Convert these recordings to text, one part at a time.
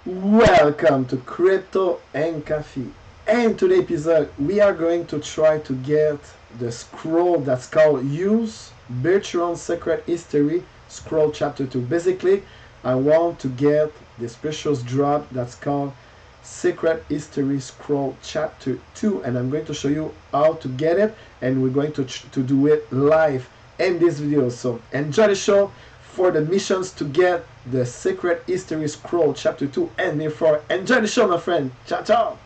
Welcome to Crypto and Coffee. And today's episode, we are going to try to get the scroll that's called Use Bertrand's Secret History Scroll Chapter 2. Basically, I want to get this precious drop that's called Secret History Scroll Chapter 2, and I'm going to show you how to get it, and we're going to do it live in this video. So enjoy the show for the missions to get the Secret History Scroll Chapter 2 and therefore enjoy the show, my friend. Ciao, ciao.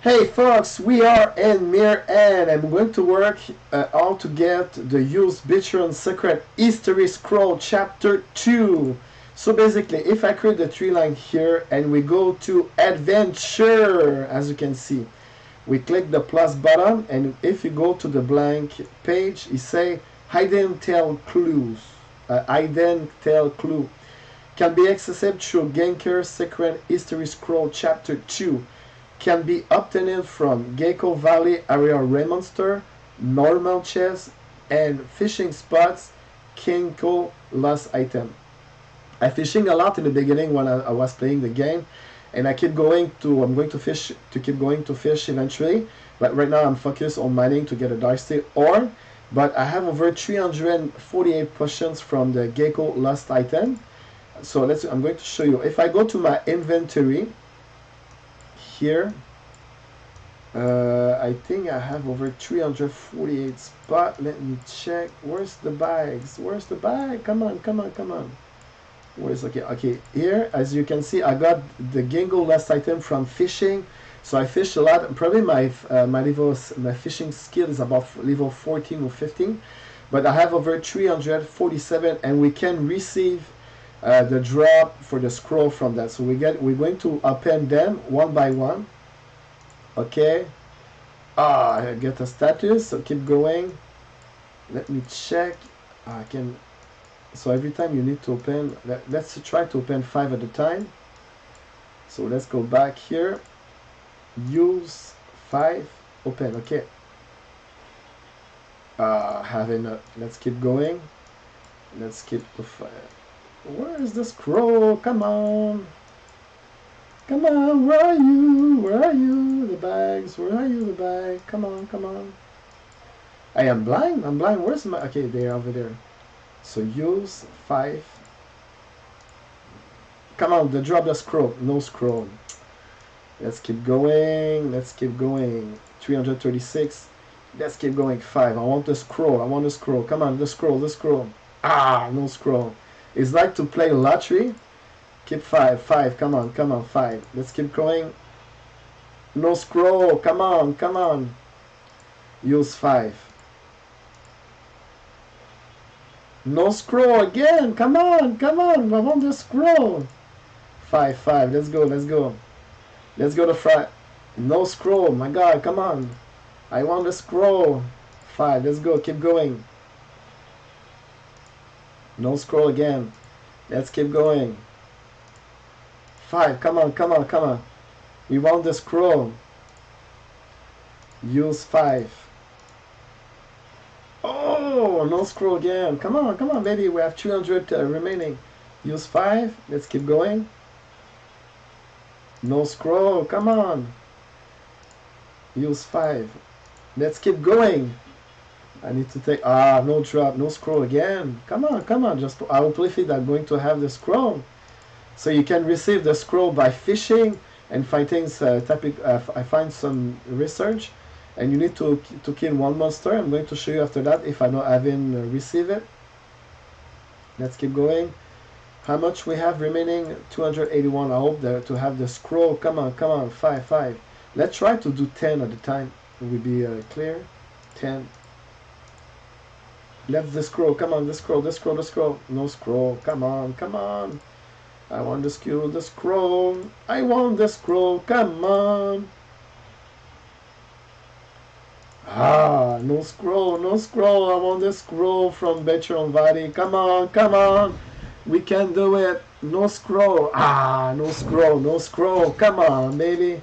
Hey folks, we are in MIR and I'm going to work how to get the Use Bertrand's Secret History Scroll Chapter 2. So basically, if I create the tree line here and we go to Adventure, as you can see, we click the plus button, and if you go to the blank page, it say Hidden Tail Clues. Hidden Tail Clue can be accessible through Ginkgo Secret History Scroll Chapter 2. Can be obtained from Ginkgo Valley area Raymonster, normal chest, and fishing spots. Ginkgo lost item. I fishing a lot in the beginning when I was playing the game, and I'm going to fish eventually. But right now I'm focused on mining to get a dynasty ore. But I have over 348 potions from the Ginkgo lost item. So I'm going to show you. If I go to my inventory here, I think I have over 348 spot. Let me check. Where's the bags? Where's the bag? Come on. Where's okay here, as you can see, I got the Ginkgo last item from fishing. So I fish a lot. Probably my fishing skill is about level 14 or 15, but I have over 347, and we can receive the drop for the scroll from that. So we're going to open them one by one. Okay. I get a status. So keep going. Let me check. I can. So every time you need to open, let's try to open 5 at a time. So let's go back here. Use 5. Open. Okay. Let's keep going. Let's keep the 5. Where is the scroll? Come on. Come on. Where are you? Where are you? The bags. Where are you? The bag. Come on. I am blind. Where's my? Okay, they're over there. So use 5. Come on, they drop the scroll. No scroll. Let's keep going. 336. Let's keep going. 5. I want the scroll. Come on, the scroll. No scroll. It's like to play lottery. Keep 5. Come on. 5. Let's keep going. No scroll. Come on. Use 5. No scroll again. Come on. I want the scroll. 5. Let's go. Let's go to 5. No scroll. My God, come on. I want the scroll. 5. Let's go. Keep going. No scroll again. Let's keep going. 5. Come on. We want the scroll. Use 5. Oh, no scroll again. Come on, baby. We have 300 remaining. Use 5. Let's keep going. No scroll. Come on. Use 5. Let's keep going. I need to take... no drop. No scroll again. Come on. Just I will play it. I'm going to have the scroll. So you can receive the scroll by fishing and fighting. I find some research. And you need to kill one monster. I'm going to show you after that if I haven't received it. Let's keep going. How much we have remaining? 281. I hope to have the scroll. Come on. 5. Let's try to do 10 at a time. It will be clear. 10. Left the scroll. Come on, the scroll. No scroll. Come on. I want the scroll. I want the scroll. Come on. No scroll. I want the scroll from Bertrand Valley. Come on. We can do it. No scroll. No scroll. Come on, baby.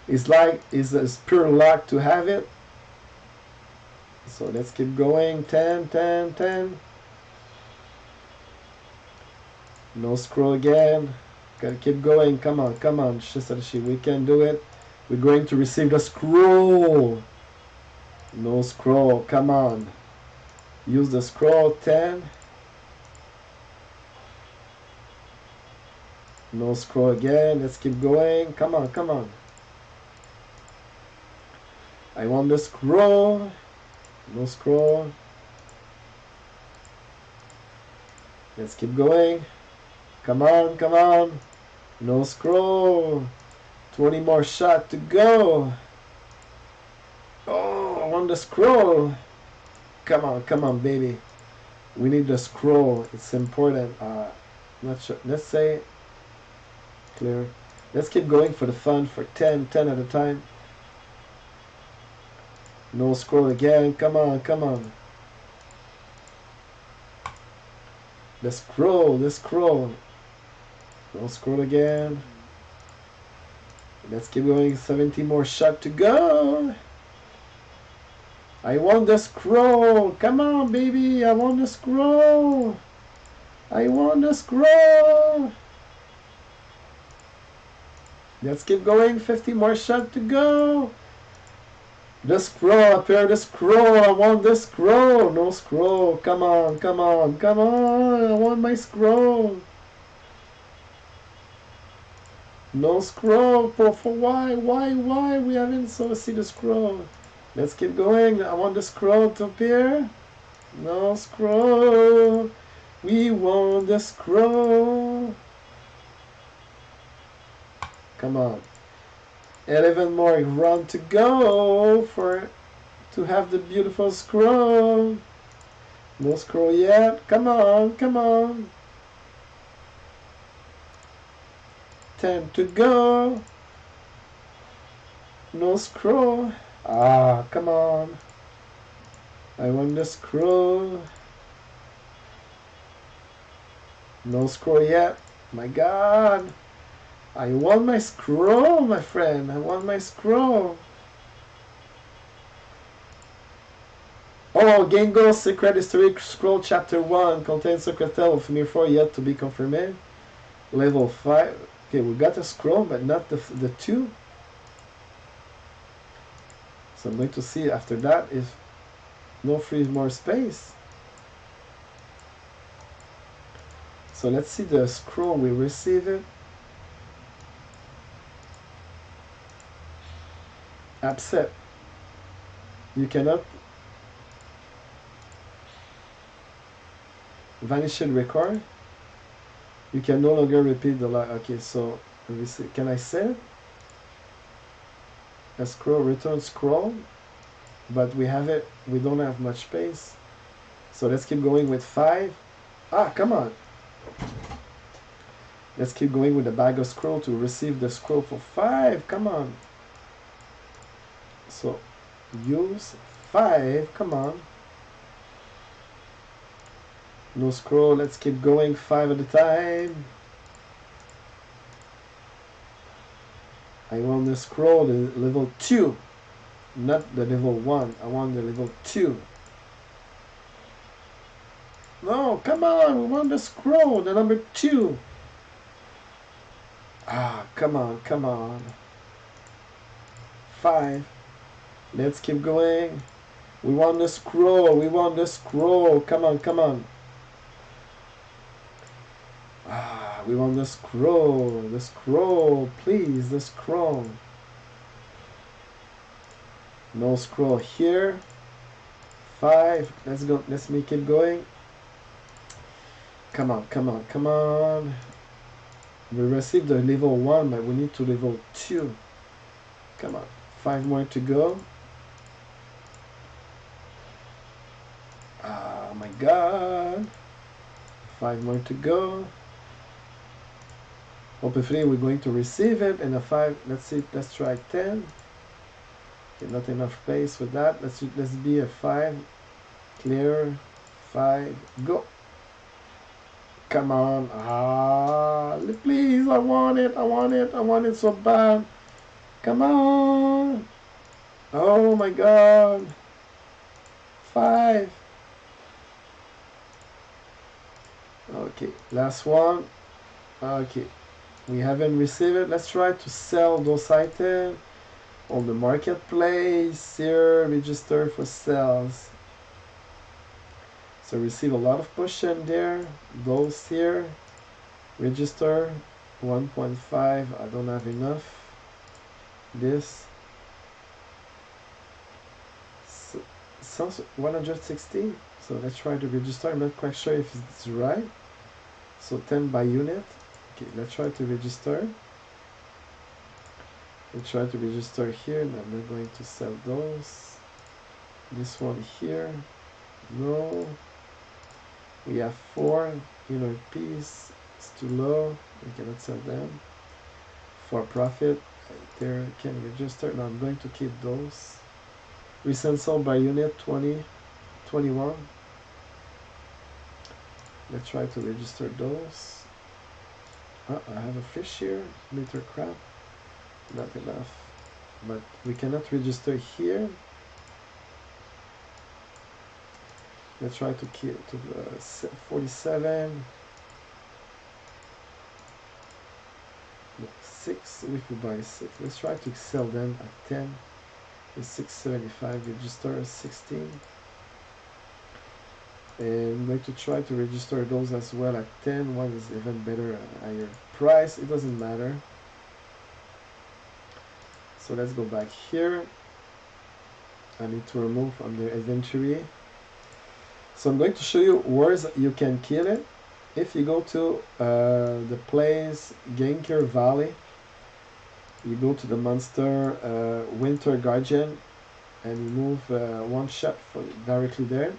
It's like it's pure luck to have it. So let's keep going. 10, 10, 10. No scroll again. Gotta keep going. Come on, come on. Shisashi, we can do it. We're going to receive the scroll. No scroll. Come on. Use the scroll. 10. No scroll again. Let's keep going. Come on, come on. I want the scroll. No scroll. Let's keep going. Come on, come on. No scroll. 20 more shots to go. Oh, I want the scroll. Come on, baby. We need the scroll. It's important. Not sure. Let's say clear. Let's keep going for the fun for 10 at a time. No scroll again. Come on, come on. The scroll, the scroll. No scroll again. Let's keep going. 70 more shots to go. I want the scroll. Come on, baby. I want the scroll. I want the scroll. Let's keep going. 50 more shots to go. The scroll, appear the scroll. I want the scroll. No scroll. Come on, come on, come on. I want my scroll. No scroll. For why? We haven't seen the scroll. Let's keep going. I want the scroll to appear. No scroll. We want the scroll. Come on. 11 more run to go to have the beautiful scroll. No scroll yet. Come on, come on. 10 to go. No scroll. Come on. I want the scroll. No scroll yet. My God. I want my scroll, my friend. I want my scroll. Oh, Ginkgo Secret History Scroll Chapter 1 contains secret tale of MIR 4 yet to be confirmed. Level 5. Okay, we got a scroll, but not the 2. So I'm going to see after that if no free more space. So let's see the scroll we receive it. Upset. You cannot vanish and record. You can no longer repeat the line. Okay, so let me see. Can I save? A scroll, return scroll, but we have it. We don't have much space. So let's keep going with 5. Come on. Let's keep going with the bag of scroll to receive the scroll for 5. Come on. So use 5. Come on. No scroll. Let's keep going 5 at a time. I want the scroll, the level 2, not the level 1. I want the level 2. No, come on. We want the scroll, the number 2. Come on, come on. 5. Let's keep going. We want the scroll. We want the scroll. Come on, come on. We want the scroll. The scroll, please. The scroll. No scroll here. 5. Let's go. Let's make it going. Come on, come on, come on. We received the level 1, but we need to level 2. Come on. 5 more to go. Oh my God. 5 more to go. Hopefully we're going to receive it in a 5. Let's see. Let's try 10. Okay, not enough space with that. Let's be a 5. Clear. 5. Go. Come on. Please. I want it. I want it. I want it so bad. Come on. Oh my God. 1.5. Okay, last one. Okay, we haven't received it. Let's try to sell those items on the marketplace. Here, register for sales. So receive a lot of potion there. Those here, register 1.5. I don't have enough. This sounds 116. So let's try to register. I'm not quite sure if it's right. So 10 by unit. Okay, let's try to register. We'll try to register here, and I'm not going to sell those. This one here, no. We have 4 inner piece. It's too low. We cannot sell them. For profit, there can register. Now I'm going to keep those. Recent sold by unit 20, 21. Let's try to register those. I have a fish here, meter crab. Not enough, but we cannot register here. Let's try to kill to the 47. No, 6. We could buy 6. Let's try to sell them at 10. It's 675. Register 16. And I'm going to try to register those as well at 10. One is even better, higher price. It doesn't matter. So let's go back here. I need to remove from the inventory. So I'm going to show you where you can kill it. If you go to the place Ginkgo Valley, you go to the monster Winter Guardian, and you move one shot directly there.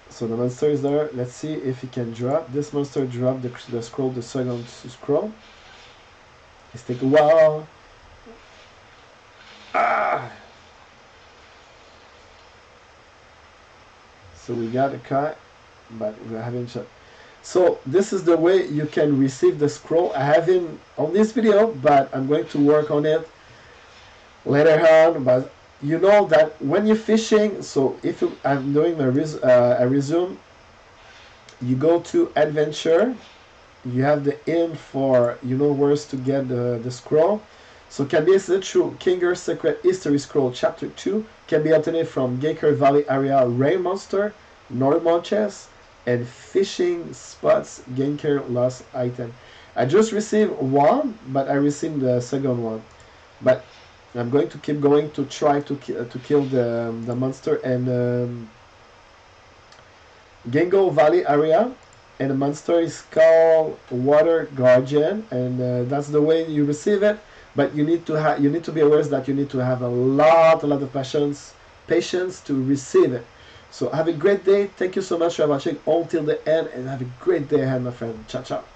So the monster is there. Let's see if he can drop. This monster dropped the scroll, the second scroll. It's taking a while. Ah! So we got a cut, but we haven't shot. So this is the way you can receive the scroll. I haven't on this video, but I'm going to work on it later on. But you know that when you're fishing, so if I'm doing a resume, you go to adventure, you have the in for where to get the scroll. So can be searched through Ginkgo Secret History Scroll Chapter 2, can be obtained from Ginkgo Valley area Rain Monster, Normal Chest, and Fishing Spots Ginkgo Lost Item. I just received one, but I received the second one. But I'm going to keep going to try to kill the monster and Ginkgo Valley area, and the monster is called Water Guardian, and that's the way you receive it. But you need to be aware that you need to have a lot of patience to receive it. So have a great day. Thank you so much for watching until the end, and have a great day ahead, my friend. Ciao, ciao.